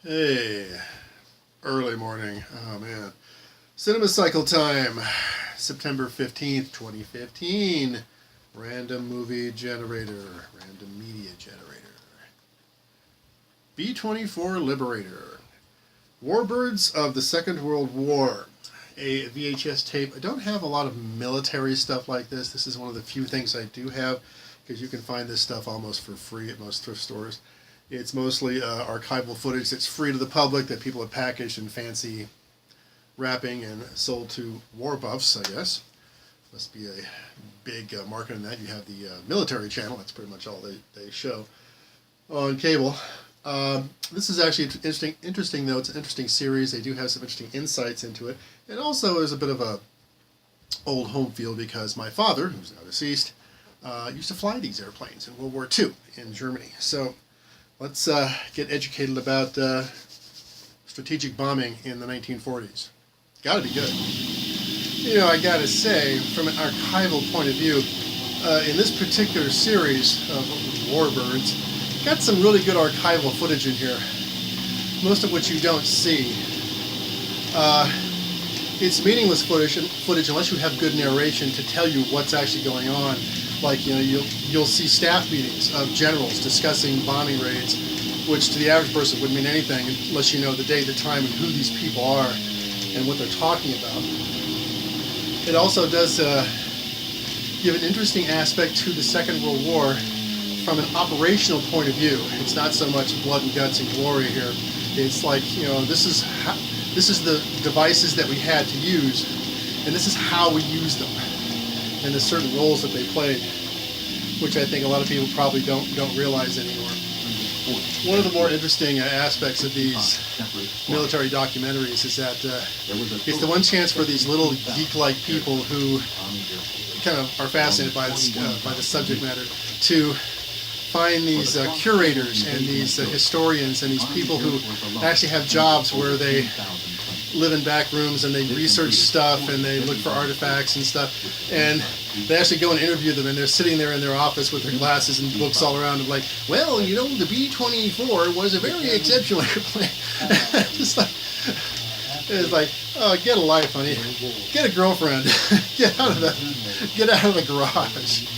Hey, early morning. Oh man. Cinema cycle time. September 15th, 2015. Random movie generator. Random media generator. B24 Liberator. Warbirds of the Second World War. A VHS tape. I don't have a lot of military stuff like this. This is one of the few things I do have, because you can find this stuff almost for free at most thrift stores. It's mostly archival footage that's free to the public that people have packaged in fancy wrapping and sold to war buffs, I guess. Must be a big market in that. You have the military channel. That's pretty much all they show on cable. This is actually interesting though. It's an interesting series. They do have some interesting insights into it. It also is a bit of a old home field, because my father, who's now deceased, used to fly these airplanes in World War II in Germany. So let's get educated about strategic bombing in the 1940s. Gotta be good. You know, I gotta say, from an archival point of view, in this particular series of Warbirds, got some really good archival footage in here, most of which you don't see. It's meaningless footage unless you have good narration to tell you what's actually going on. Like, you know, you'll see staff meetings of generals discussing bombing raids, which to the average person wouldn't mean anything unless you know the date, the time, and who these people are and what they're talking about. It also does give an interesting aspect to the Second World War from an operational point of view. It's not so much blood and guts and glory here. It's like, you know, this is the devices that we had to use, and this is how we use them, and the certain roles that they played, which I think a lot of people probably don't realize anymore. One of the more interesting aspects of these military documentaries is that it's the one chance for these little geek-like people who kind of are fascinated by the subject matter to find these curators and these historians and these people who actually have jobs where they live in back rooms and they research stuff and they look for artifacts and stuff, and they actually go and interview them, and they're sitting there in their office with their glasses and books all around them, like, well, you know, the B24 was a very exceptional airplane. It's like, oh, get a life, honey. Get a girlfriend. Get out of the garage.